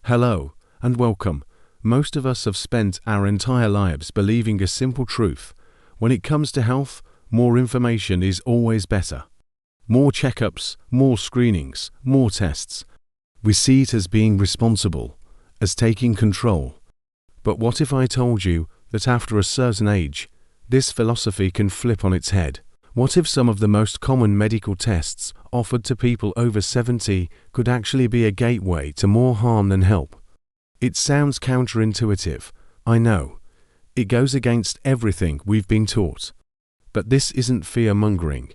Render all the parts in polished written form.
Hello, and welcome. Most of us have spent our entire lives believing a simple truth. When it comes to health, more information is always better. More checkups, more screenings, more tests. We see it as being responsible, as taking control. But what if I told you that after a certain age, this philosophy can flip on its head? What if some of the most common medical tests offered to people over 70 could actually be a gateway to more harm than help? It sounds counterintuitive, I know. It goes against everything we've been taught. But this isn't fear-mongering.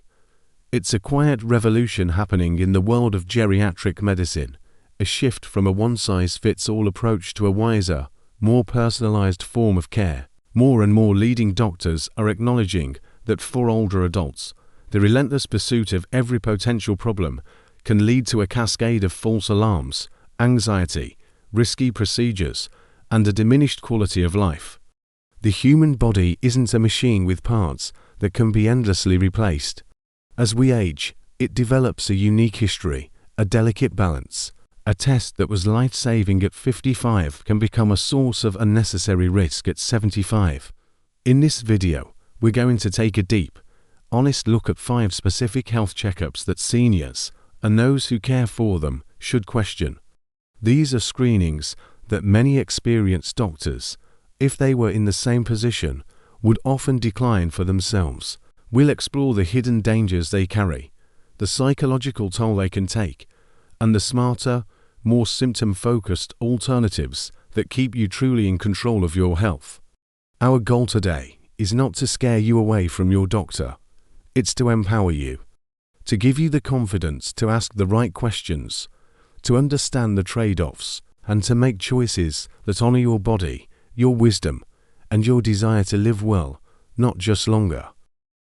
It's a quiet revolution happening in the world of geriatric medicine, a shift from a one-size-fits-all approach to a wiser, more personalized form of care. More and more leading doctors are acknowledging that for older adults, the relentless pursuit of every potential problem can lead to a cascade of false alarms, anxiety, risky procedures, and a diminished quality of life. The human body isn't a machine with parts that can be endlessly replaced. As we age, it develops a unique history, a delicate balance. A test that was life-saving at 55 can become a source of unnecessary risk at 75. In this video, we're going to take a deep, honest look at 5 specific health checkups that seniors, and those who care for them, should question. These are screenings that many experienced doctors, if they were in the same position, would often decline for themselves. We'll explore the hidden dangers they carry, the psychological toll they can take, and the smarter, more symptom-focused alternatives that keep you truly in control of your health. Our goal today is not to scare you away from your doctor. It's to empower you, to give you the confidence to ask the right questions, to understand the trade-offs, and to make choices that honor your body, your wisdom, and your desire to live well, not just longer.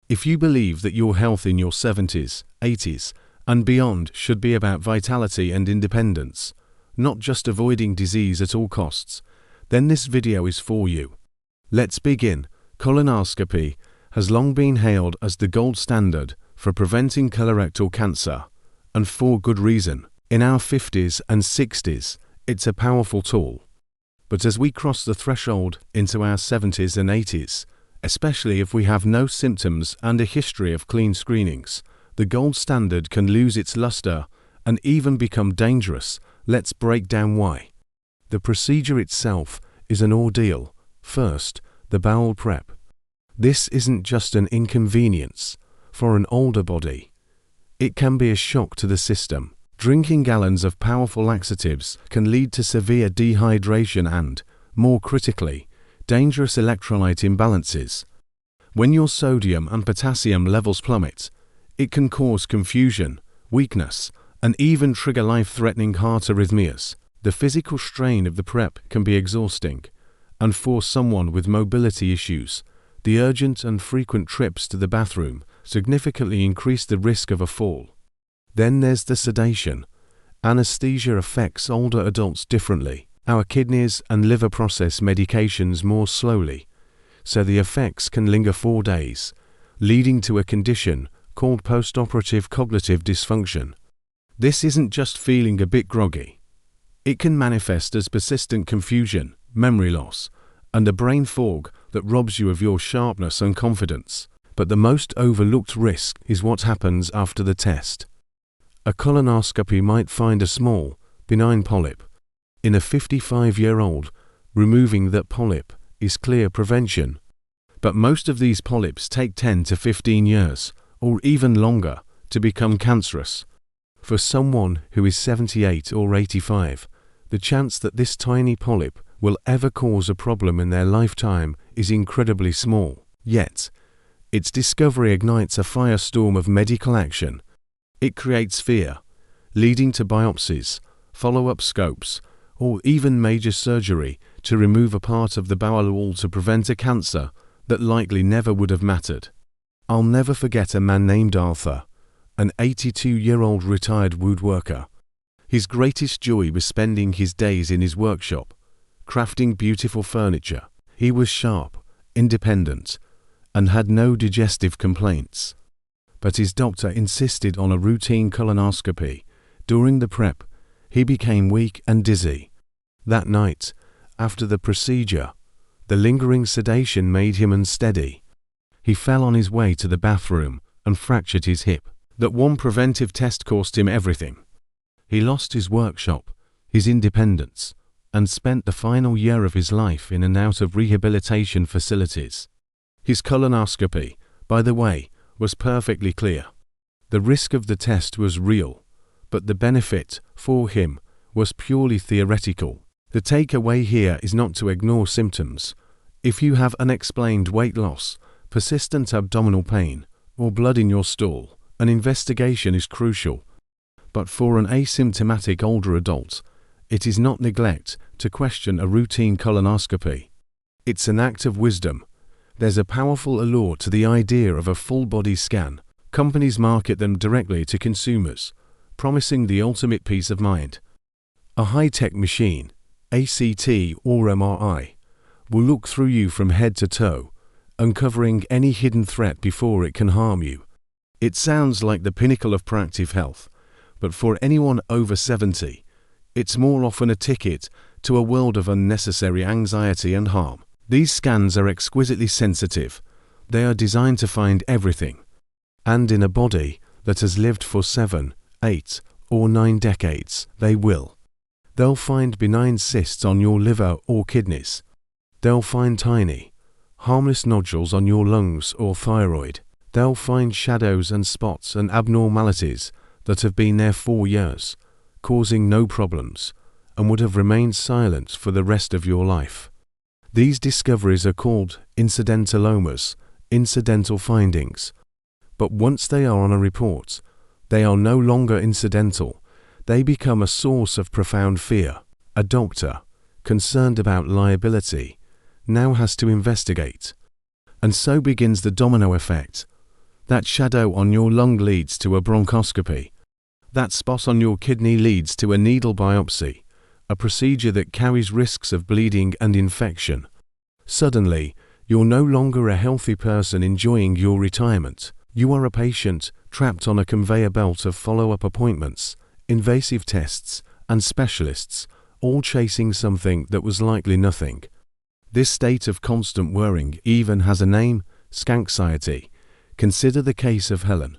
If you believe that your health in your 70s, 80s, and beyond should be about vitality and independence, not just avoiding disease at all costs, then this video is for you. Let's begin. Colonoscopy has long been hailed as the gold standard for preventing colorectal cancer, and for good reason. In our 50s and 60s, it's a powerful tool. But as we cross the threshold into our 70s and 80s, especially if we have no symptoms and a history of clean screenings, the gold standard can lose its luster and even become dangerous. Let's break down why. The procedure itself is an ordeal. First, the bowel prep. This isn't just an inconvenience for an older body. It can be a shock to the system. Drinking gallons of powerful laxatives can lead to severe dehydration and, more critically, dangerous electrolyte imbalances. When your sodium and potassium levels plummet, it can cause confusion, weakness, and even trigger life-threatening heart arrhythmias. The physical strain of the prep can be exhausting, and for someone with mobility issues, the urgent and frequent trips to the bathroom significantly increase the risk of a fall. Then there's the sedation. Anesthesia affects older adults differently. Our kidneys and liver process medications more slowly, so the effects can linger for days, leading to a condition called postoperative cognitive dysfunction. This isn't just feeling a bit groggy. It can manifest as persistent confusion, memory loss, and a brain fog that robs you of your sharpness and confidence. But the most overlooked risk is what happens after the test. A colonoscopy might find a small, benign polyp. In a 55-year-old, removing that polyp is clear prevention. But most of these polyps take 10 to 15 years, or even longer, to become cancerous. For someone who is 78 or 85, the chance that this tiny polyp will ever cause a problem in their lifetime is incredibly small. Yet, its discovery ignites a firestorm of medical action. It creates fear, leading to biopsies, follow-up scopes, or even major surgery to remove a part of the bowel wall to prevent a cancer that likely never would have mattered. I'll never forget a man named Arthur, an 82-year-old retired woodworker. His greatest joy was spending his days in his workshop, crafting beautiful furniture. He was sharp, independent, and had no digestive complaints. But his doctor insisted on a routine colonoscopy. During the prep, he became weak and dizzy. That night, after the procedure, the lingering sedation made him unsteady. He fell on his way to the bathroom and fractured his hip. That one preventive test cost him everything. He lost his workshop, his independence, and spent the final year of his life in and out of rehabilitation facilities. His colonoscopy, by the way, was perfectly clear. The risk of the test was real, but the benefit, for him, was purely theoretical. The takeaway here is not to ignore symptoms. If you have unexplained weight loss, persistent abdominal pain, or blood in your stool, an investigation is crucial. But for an asymptomatic older adult, it is not neglect to question a routine colonoscopy. It's an act of wisdom. There's a powerful allure to the idea of a full-body scan. Companies market them directly to consumers, promising the ultimate peace of mind. A high-tech machine, ACT or MRI, will look through you from head to toe, uncovering any hidden threat before it can harm you. It sounds like the pinnacle of proactive health, but for anyone over 70, it's more often a ticket to a world of unnecessary anxiety and harm. These scans are exquisitely sensitive. They are designed to find everything. And in a body that has lived for 7, 8, or 9 decades, they will. They'll find benign cysts on your liver or kidneys. They'll find tiny, harmless nodules on your lungs or thyroid. They'll find shadows and spots and abnormalities that have been there for years, causing no problems, and would have remained silent for the rest of your life. These discoveries are called incidentalomas, incidental findings. But once they are on a report, they are no longer incidental. They become a source of profound fear. A doctor, concerned about liability, now has to investigate. And so begins the domino effect. That shadow on your lung leads to a bronchoscopy. That spot on your kidney leads to a needle biopsy, a procedure that carries risks of bleeding and infection. Suddenly, you're no longer a healthy person enjoying your retirement. You are a patient trapped on a conveyor belt of follow-up appointments, invasive tests, and specialists, all chasing something that was likely nothing. This state of constant worrying even has a name: skanxiety. Consider the case of Helen,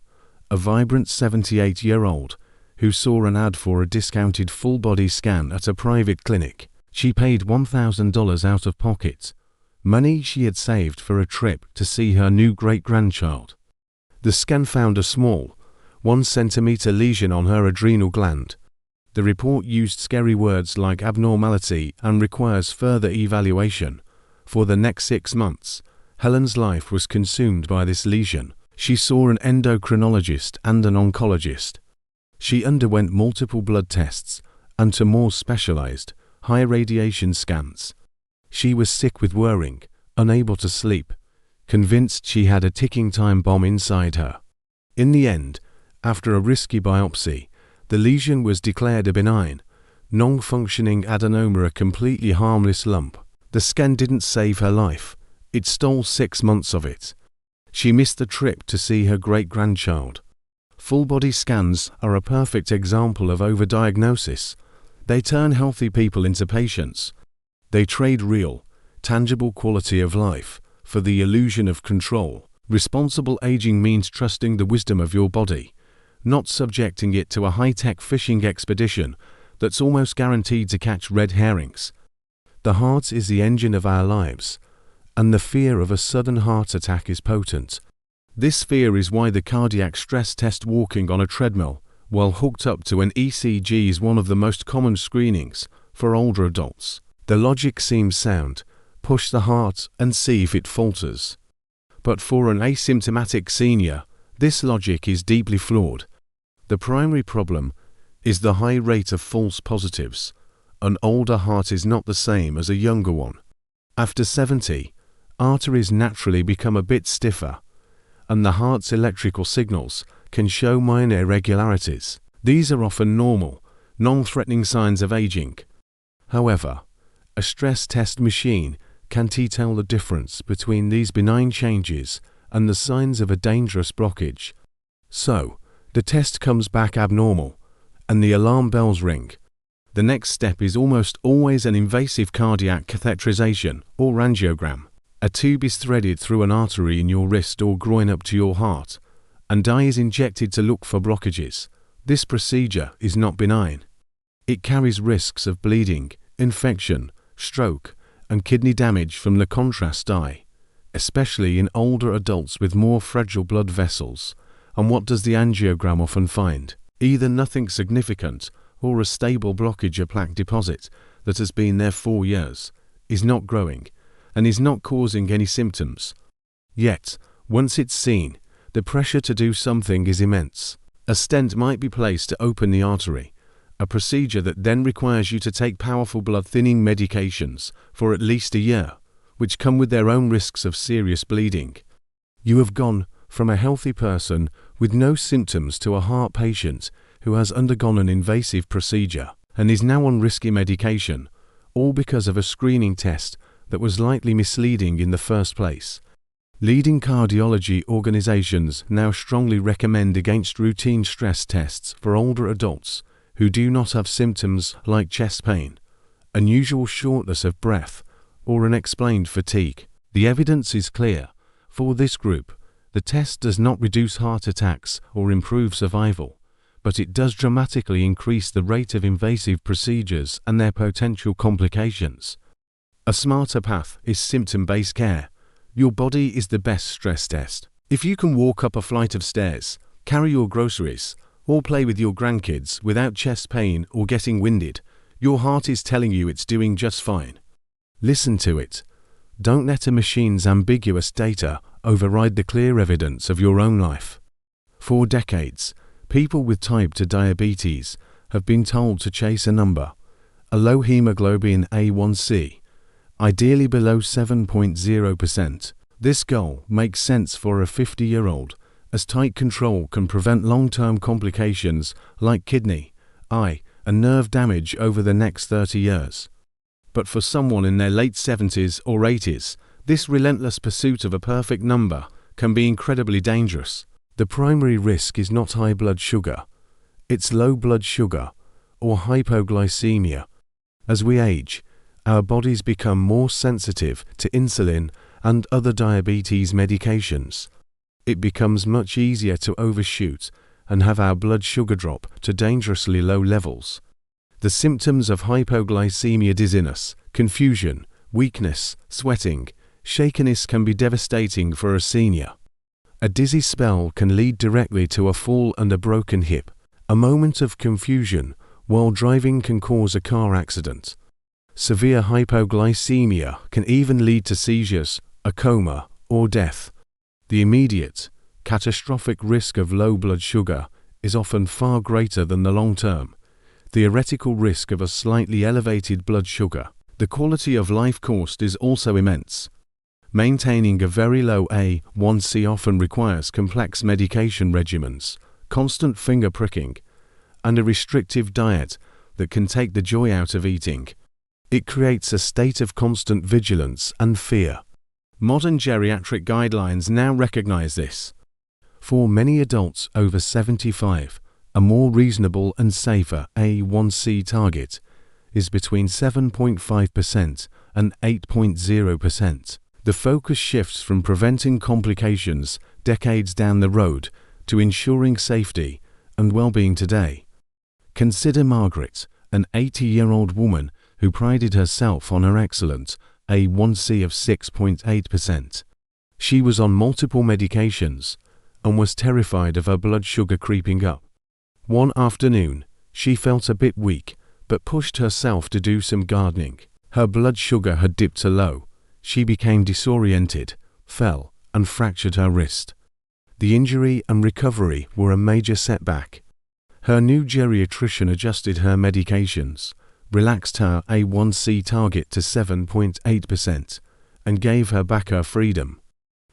a vibrant 78-year-old who saw an ad for a discounted full-body scan at a private clinic. She paid $1,000 out of pocket, money she had saved for a trip to see her new great-grandchild. The scan found a small, 1-centimeter lesion on her adrenal gland. The report used scary words like abnormality and requires further evaluation. For the next 6 months, Helen's life was consumed by this lesion. She saw an endocrinologist and an oncologist. She underwent multiple blood tests and to more specialized, high-radiation scans. She was sick with worrying, unable to sleep, convinced she had a ticking time bomb inside her. In the end, after a risky biopsy, the lesion was declared a benign, non-functioning adenoma, a completely harmless lump. The scan didn't save her life. It stole 6 months of it. She missed the trip to see her great-grandchild. Full-body scans are a perfect example of overdiagnosis. They turn healthy people into patients. They trade real, tangible quality of life for the illusion of control. Responsible aging means trusting the wisdom of your body, not subjecting it to a high-tech fishing expedition that's almost guaranteed to catch red herrings. The heart is the engine of our lives, and the fear of a sudden heart attack is potent. This fear is why the cardiac stress test walking on a treadmill while hooked up to an ECG is one of the most common screenings for older adults. The logic seems sound: push the heart and see if it falters. But for an asymptomatic senior, this logic is deeply flawed. The primary problem is the high rate of false positives. An older heart is not the same as a younger one. After 70, arteries naturally become a bit stiffer, and the heart's electrical signals can show minor irregularities. These are often normal, non-threatening signs of aging. However, a stress test machine can tell the difference between these benign changes and the signs of a dangerous blockage. So, the test comes back abnormal, and the alarm bells ring. The next step is almost always an invasive cardiac catheterization or angiogram. A tube is threaded through an artery in your wrist or groin up to your heart, and dye is injected to look for blockages. This procedure is not benign. It carries risks of bleeding, infection, stroke, and kidney damage from the contrast dye, especially in older adults with more fragile blood vessels. And what does the angiogram often find? Either nothing significant or a stable blockage or plaque deposit that has been there 4 years, is not growing, and is not causing any symptoms. Yet, once it's seen, the pressure to do something is immense. A stent might be placed to open the artery, a procedure that then requires you to take powerful blood-thinning medications for at least a year, which come with their own risks of serious bleeding. You have gone from a healthy person with no symptoms to a heart patient who has undergone an invasive procedure and is now on risky medication, all because of a screening test that was likely misleading in the first place. Leading cardiology organizations now strongly recommend against routine stress tests for older adults who do not have symptoms like chest pain, unusual shortness of breath, or unexplained fatigue. The evidence is clear. For this group, the test does not reduce heart attacks or improve survival, but it does dramatically increase the rate of invasive procedures and their potential complications. A smarter path is symptom-based care. Your body is the best stress test. If you can walk up a flight of stairs, carry your groceries, or play with your grandkids without chest pain or getting winded, your heart is telling you it's doing just fine. Listen to it. Don't let a machine's ambiguous data override the clear evidence of your own life. For decades, people with type 2 diabetes have been told to chase a number, a low hemoglobin A1C, ideally below 7.0%. This goal makes sense for a 50-year-old, as tight control can prevent long-term complications like kidney, eye, and nerve damage over the next 30 years. But for someone in their late 70s or 80s, this relentless pursuit of a perfect number can be incredibly dangerous. The primary risk is not high blood sugar. It's low blood sugar, or hypoglycemia. As we age, our bodies become more sensitive to insulin and other diabetes medications. It becomes much easier to overshoot and have our blood sugar drop to dangerously low levels. The symptoms of hypoglycemia: dizziness, confusion, weakness, sweating, shakiness can be devastating for a senior. A dizzy spell can lead directly to a fall and a broken hip. A moment of confusion while driving can cause a car accident. Severe hypoglycemia can even lead to seizures, a coma, or death. The immediate, catastrophic risk of low blood sugar is often far greater than the long-term, theoretical risk of a slightly elevated blood sugar. The quality of life cost is also immense. Maintaining a very low A1C often requires complex medication regimens, constant finger pricking, and a restrictive diet that can take the joy out of eating. It creates a state of constant vigilance and fear. Modern geriatric guidelines now recognize this. For many adults over 75, a more reasonable and safer A1C target is between 7.5% and 8.0%. The focus shifts from preventing complications decades down the road to ensuring safety and well-being today. Consider Margaret, an 80-year-old woman who prided herself on her excellent A1C of 6.8%. She was on multiple medications and was terrified of her blood sugar creeping up. One afternoon, she felt a bit weak, but pushed herself to do some gardening. Her blood sugar had dipped to low. She became disoriented, fell, and fractured her wrist. The injury and recovery were a major setback. Her new geriatrician adjusted her medications, relaxed her A1C target to 7.8%, and gave her back her freedom.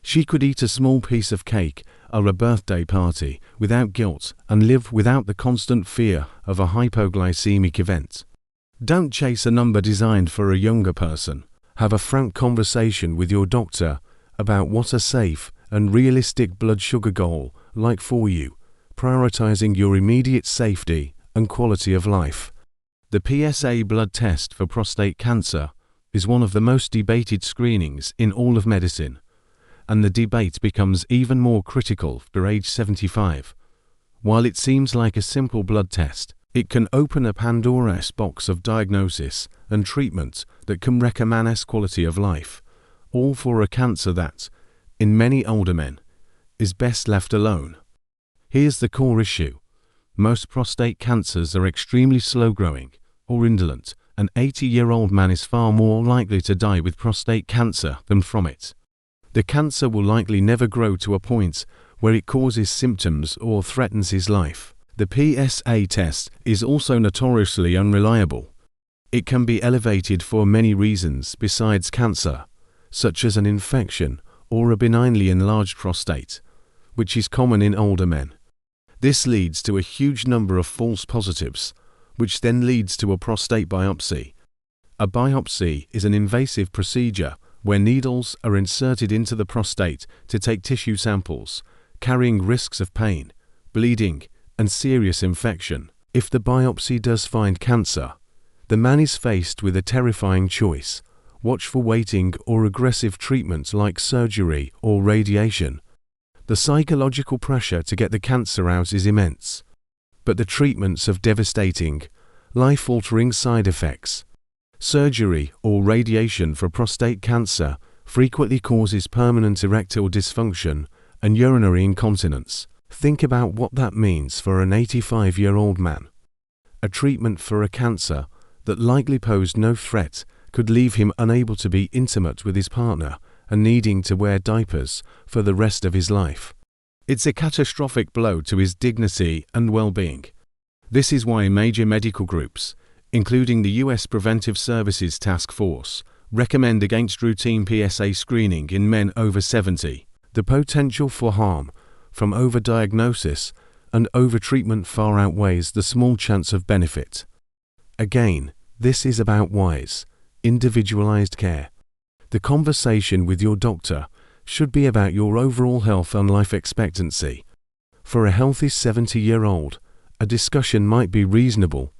She could eat a small piece of cake or a birthday party without guilt and live without the constant fear of a hypoglycemic event. Don't chase a number designed for a younger person. Have a frank conversation with your doctor about what a safe and realistic blood sugar goal like for you, prioritizing your immediate safety and quality of life. The PSA blood test for prostate cancer is one of the most debated screenings in all of medicine, and the debate becomes even more critical for age 75. While it seems like a simple blood test, it can open a Pandora's box of diagnosis and treatment that can wreck a man's quality of life, all for a cancer that, in many older men, is best left alone. Here's the core issue. Most prostate cancers are extremely slow-growing or indolent. An 80-year-old man is far more likely to die with prostate cancer than from it. The cancer will likely never grow to a point where it causes symptoms or threatens his life. The PSA test is also notoriously unreliable. It can be elevated for many reasons besides cancer, such as an infection or a benignly enlarged prostate, which is common in older men. This leads to a huge number of false positives, which then leads to a prostate biopsy. A biopsy is an invasive procedure where needles are inserted into the prostate to take tissue samples, carrying risks of pain, bleeding, and serious infection. If the biopsy does find cancer, the man is faced with a terrifying choice: watchful waiting or aggressive treatment like surgery or radiation. The psychological pressure to get the cancer out is immense, but the treatments have devastating, life-altering side effects. Surgery or radiation for prostate cancer frequently causes permanent erectile dysfunction and urinary incontinence. Think about what that means for an 85-year-old man. A treatment for a cancer that likely posed no threat could leave him unable to be intimate with his partner and needing to wear diapers for the rest of his life. It's a catastrophic blow to his dignity and well-being. This is why major medical groups, including the U.S. Preventive Services Task Force, recommend against routine PSA screening in men over 70. The potential for harm from overdiagnosis and overtreatment far outweighs the small chance of benefit. Again, this is about wise, individualized care. The conversation with your doctor should be about your overall health and life expectancy. For a healthy 70-year-old, a discussion might be reasonable.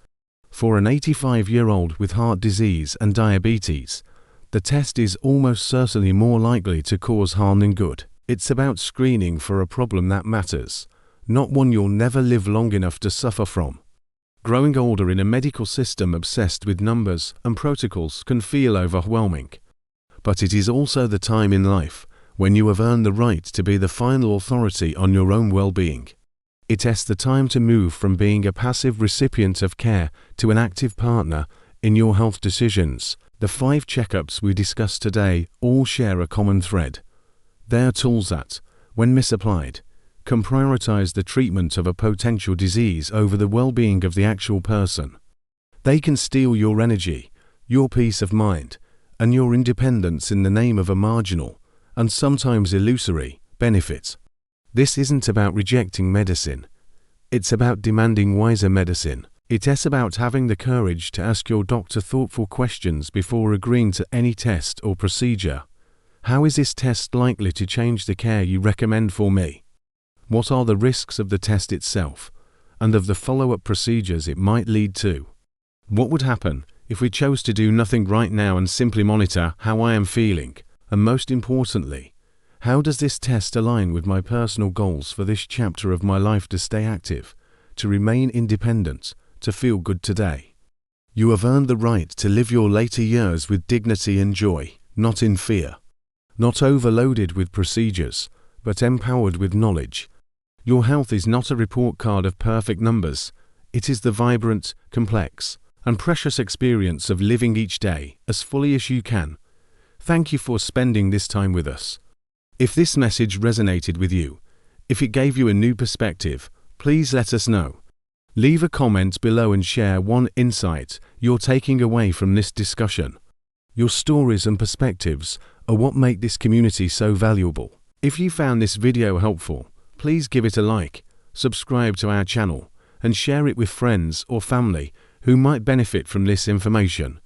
For an 85-year-old with heart disease and diabetes, the test is almost certainly more likely to cause harm than good. It's about screening for a problem that matters, not one you'll never live long enough to suffer from. Growing older in a medical system obsessed with numbers and protocols can feel overwhelming. But it is also the time in life when you have earned the right to be the final authority on your own well-being. It is the time to move from being a passive recipient of care to an active partner in your health decisions. The 5 checkups we discussed today all share a common thread. They are tools that, when misapplied, can prioritize the treatment of a potential disease over the well-being of the actual person. They can steal your energy, your peace of mind, and your independence in the name of a marginal, and sometimes illusory, benefit. This isn't about rejecting medicine. It's about demanding wiser medicine. It is about having the courage to ask your doctor thoughtful questions before agreeing to any test or procedure. How is this test likely to change the care you recommend for me? What are the risks of the test itself, and of the follow-up procedures it might lead to? What would happen if we chose to do nothing right now and simply monitor how I am feeling? And most importantly, how does this test align with my personal goals for this chapter of my life to stay active, to remain independent, to feel good today? You have earned the right to live your later years with dignity and joy, not in fear. Not overloaded with procedures, but empowered with knowledge. Your health is not a report card of perfect numbers. It is the vibrant, complex, and precious experience of living each day as fully as you can. Thank you for spending this time with us. If this message resonated with you, if it gave you a new perspective, please let us know. Leave a comment below and share one insight you're taking away from this discussion. Your stories and perspectives are what make this community so valuable. If you found this video helpful, please give it a like, subscribe to our channel, and share it with friends or family who might benefit from this information.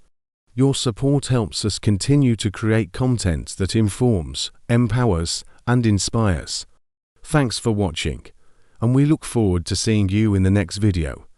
Your support helps us continue to create content that informs, empowers, and inspires. Thanks for watching, and we look forward to seeing you in the next video.